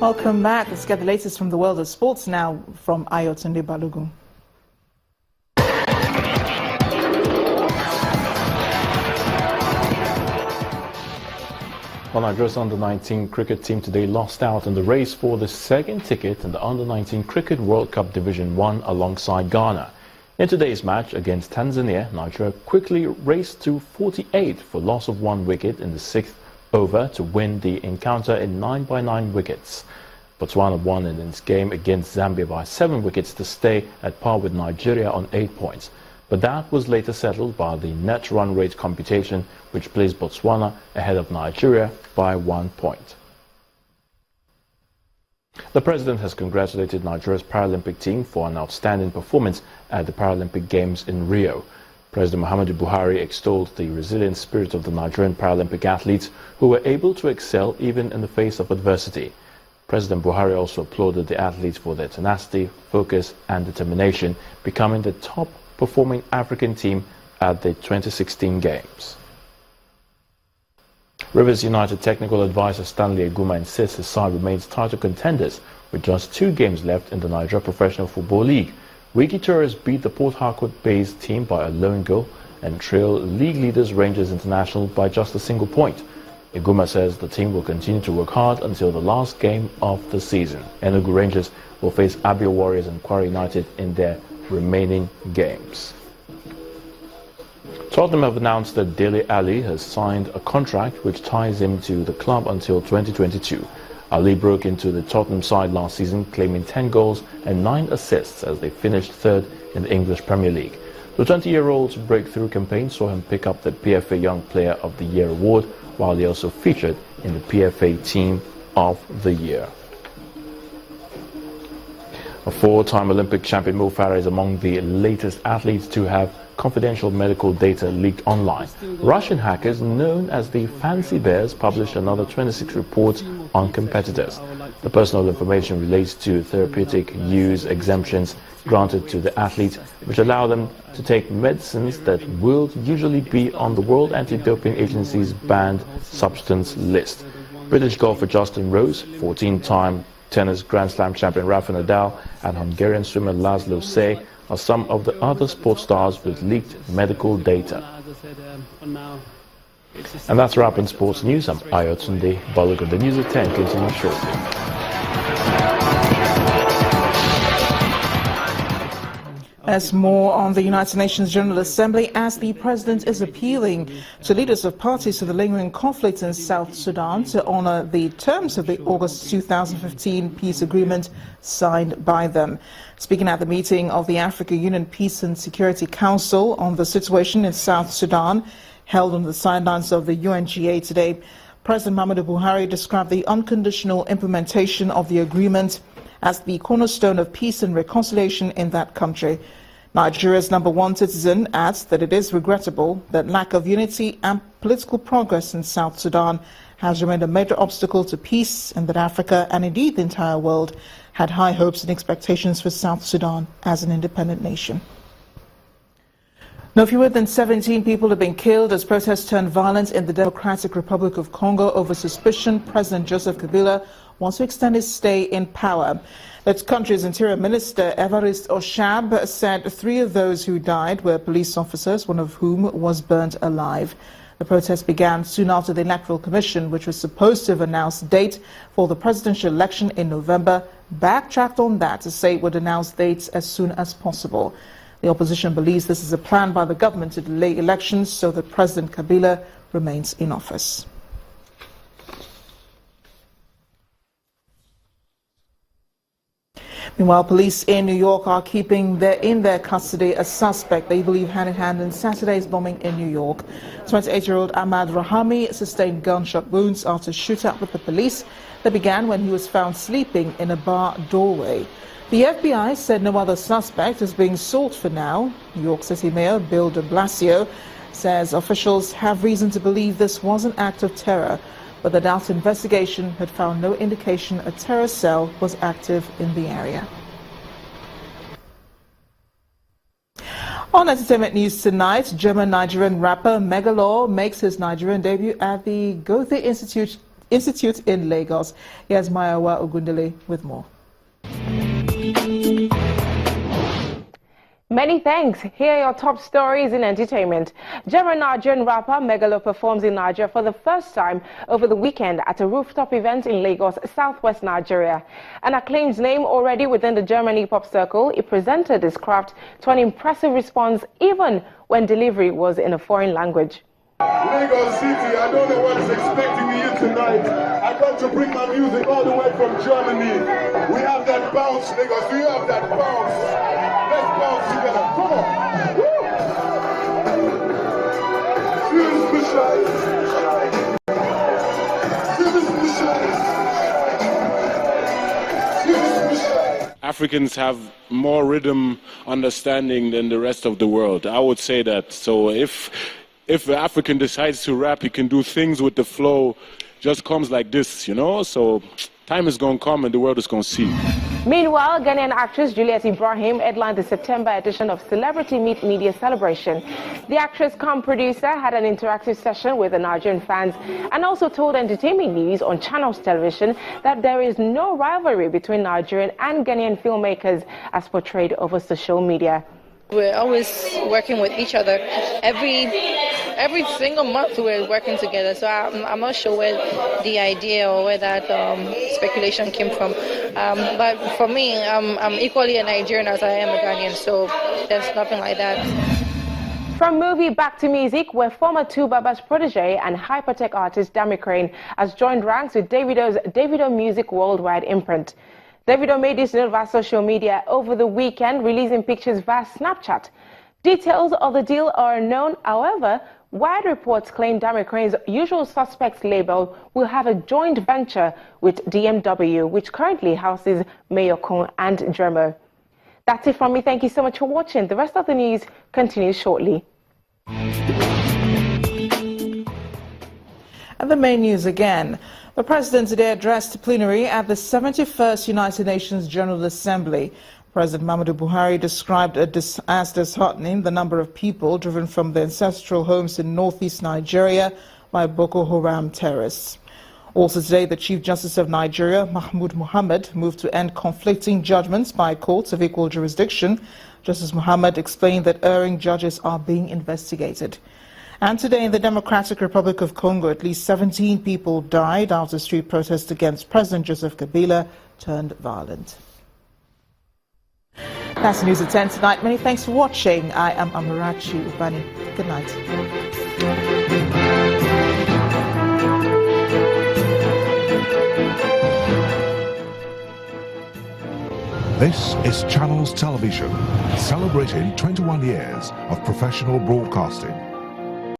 Welcome back. Let's get the latest from the world of sports now from Ayotunde Balogun. Well, Nigeria's under-19 cricket team today lost out in the race for the second ticket in the under-19 Cricket World Cup Division 1 alongside Ghana. In today's match against Tanzania, Nigeria quickly raced to 48 for loss of 1 wicket in the 6th over to win the encounter in 9 wickets. Botswana won in its game against Zambia by 7 wickets to stay at par with Nigeria on 8 points. But that was later settled by the net run rate computation, which placed Botswana ahead of Nigeria by 1 point. The president has congratulated Nigeria's Paralympic team for an outstanding performance at the Paralympic Games in Rio. President Muhammadu Buhari extolled the resilient spirit of the Nigerian Paralympic athletes who were able to excel even in the face of adversity. President Buhari also applauded the athletes for their tenacity, focus and determination, becoming the top performing African team at the 2016 Games. Rivers United technical advisor Stanley Eguma insists his side remains title contenders with just 2 games left in the Nigeria Professional Football League. Wiki Tourists beat the Port Harcourt-based team by a lone goal and trail league leaders Rangers International by just a single point. Eguma says the team will continue to work hard until the last game of the season. Enugu Rangers will face Abia Warriors and Kwara United in their remaining games. Tottenham have announced that Dele Alli has signed a contract which ties him to the club until 2022. Ali broke into the Tottenham side last season, claiming 10 goals and 9 assists as they finished 3rd in the English Premier League. The 20-year-old's breakthrough campaign saw him pick up the PFA Young Player of the Year award, while he also featured in the PFA Team of the Year. A 4-time Olympic champion Mo Farah is among the latest athletes to have confidential medical data leaked online. Russian hackers known as the Fancy Bears published another 26 reports on competitors. The personal information relates to therapeutic use exemptions granted to the athletes, which allow them to take medicines that will usually be on the World Anti-Doping Agency's banned substance list. British golfer Justin Rose, 14-time tennis Grand Slam champion Rafa Nadal, and Hungarian swimmer Laszlo Say are some of the other sports stars with leaked medical data. And that's a wrap in sports news. I'm Ayotunde Balogun. The news at 10 continues shortly. As more on the United Nations General Assembly as the president is appealing to leaders of parties to the lingering conflict in South Sudan to honor the terms of the August 2015 peace agreement signed by them. Speaking at the meeting of the African Union Peace and Security Council on the situation in South Sudan, held on the sidelines of the UNGA today, President Muhammadu Buhari described the unconditional implementation of the agreement as the cornerstone of peace and reconciliation in that country. Nigeria's #1 citizen adds that it is regrettable that lack of unity and political progress in South Sudan has remained a major obstacle to peace, and that Africa and indeed the entire world had high hopes and expectations for South Sudan as an independent nation. No fewer than 17 people have been killed as protests turned violent in the Democratic Republic of Congo over suspicion President Joseph Kabila wants to extend his stay in power. That country's Interior Minister Evariste Oshab said 3 of those who died were police officers, one of whom was burnt alive. The protest began soon after the Electoral Commission, which was supposed to have announced a date for the presidential election in November, backtracked on that to say it would announce dates as soon as possible. The opposition believes this is a plan by the government to delay elections so that President Kabila remains in office. Meanwhile, police in New York are keeping in their custody a suspect they believe hand-in-hand in Saturday's bombing in New York. 28-year-old Ahmad Rahami sustained gunshot wounds after a shootout with the police that began when he was found sleeping in a bar doorway. The FBI said no other suspect is being sought for now. New York City Mayor Bill de Blasio says officials have reason to believe this was an act of terror, but that our investigation had found no indication a terror cell was active in the area. On entertainment news tonight, German-Nigerian rapper Megalaw makes his Nigerian debut at the Goethe Institute in Lagos. Here's Mayawa Ogundele with more. Many thanks. Here are your top stories in entertainment. German Nigerian rapper Megalo performs in Nigeria for the first time over the weekend at a rooftop event in Lagos, southwest Nigeria. An acclaimed name already within the German hip-hop circle, he presented his craft to an impressive response even when delivery was in a foreign language. Lagos City, I don't know what is expecting me here tonight. I got to bring my music all the way from Germany. We have that bounce, Lagos. We have that bounce. Let's bounce together. Come on. Africans have more rhythm understanding than the rest of the world. I would say that. So if an African decides to rap, he can do things with the flow, just comes like this, you know? So time is going to come and the world is going to see. Meanwhile, Ghanaian actress Juliet Ibrahim headlined the September edition of Celebrity Meet Media Celebration. The actress cum producer had an interactive session with the Nigerian fans and also told Entertainment News on Channels Television that there is no rivalry between Nigerian and Ghanaian filmmakers as portrayed over social media. We're always working with each other. Every single month we're working together. So I'm not sure where the idea or where that speculation came from. But for me, I'm equally a Nigerian as I am a Ghanaian. So there's nothing like that. From movie back to music, where former Two Babas protege and hypertech artist Dami Crane has joined ranks with Davido's Davido Music Worldwide imprint. Davido made this known via social media over the weekend, releasing pictures via Snapchat. Details of the deal are unknown. However, wide reports claim Dami Crane's Usual Suspects label will have a joint venture with DMW, which currently houses Mayor Kun and Dremo. That's it from me. Thank you so much for watching. The rest of the news continues shortly. And the main news again. The President today addressed plenary at the 71st United Nations General Assembly. President Muhammadu Buhari described as disheartening the number of people driven from their ancestral homes in northeast Nigeria by Boko Haram terrorists. Also today, the Chief Justice of Nigeria, Mahmoud Mohammed, moved to end conflicting judgments by courts of equal jurisdiction. Justice Mohammed explained that erring judges are being investigated. And today in the Democratic Republic of Congo, at least 17 people died after street protests against President Joseph Kabila turned violent. That's the news at 10 tonight. Many thanks for watching. I am Amarachi Ubani. Good night. This is Channels Television, celebrating 21 years of professional broadcasting.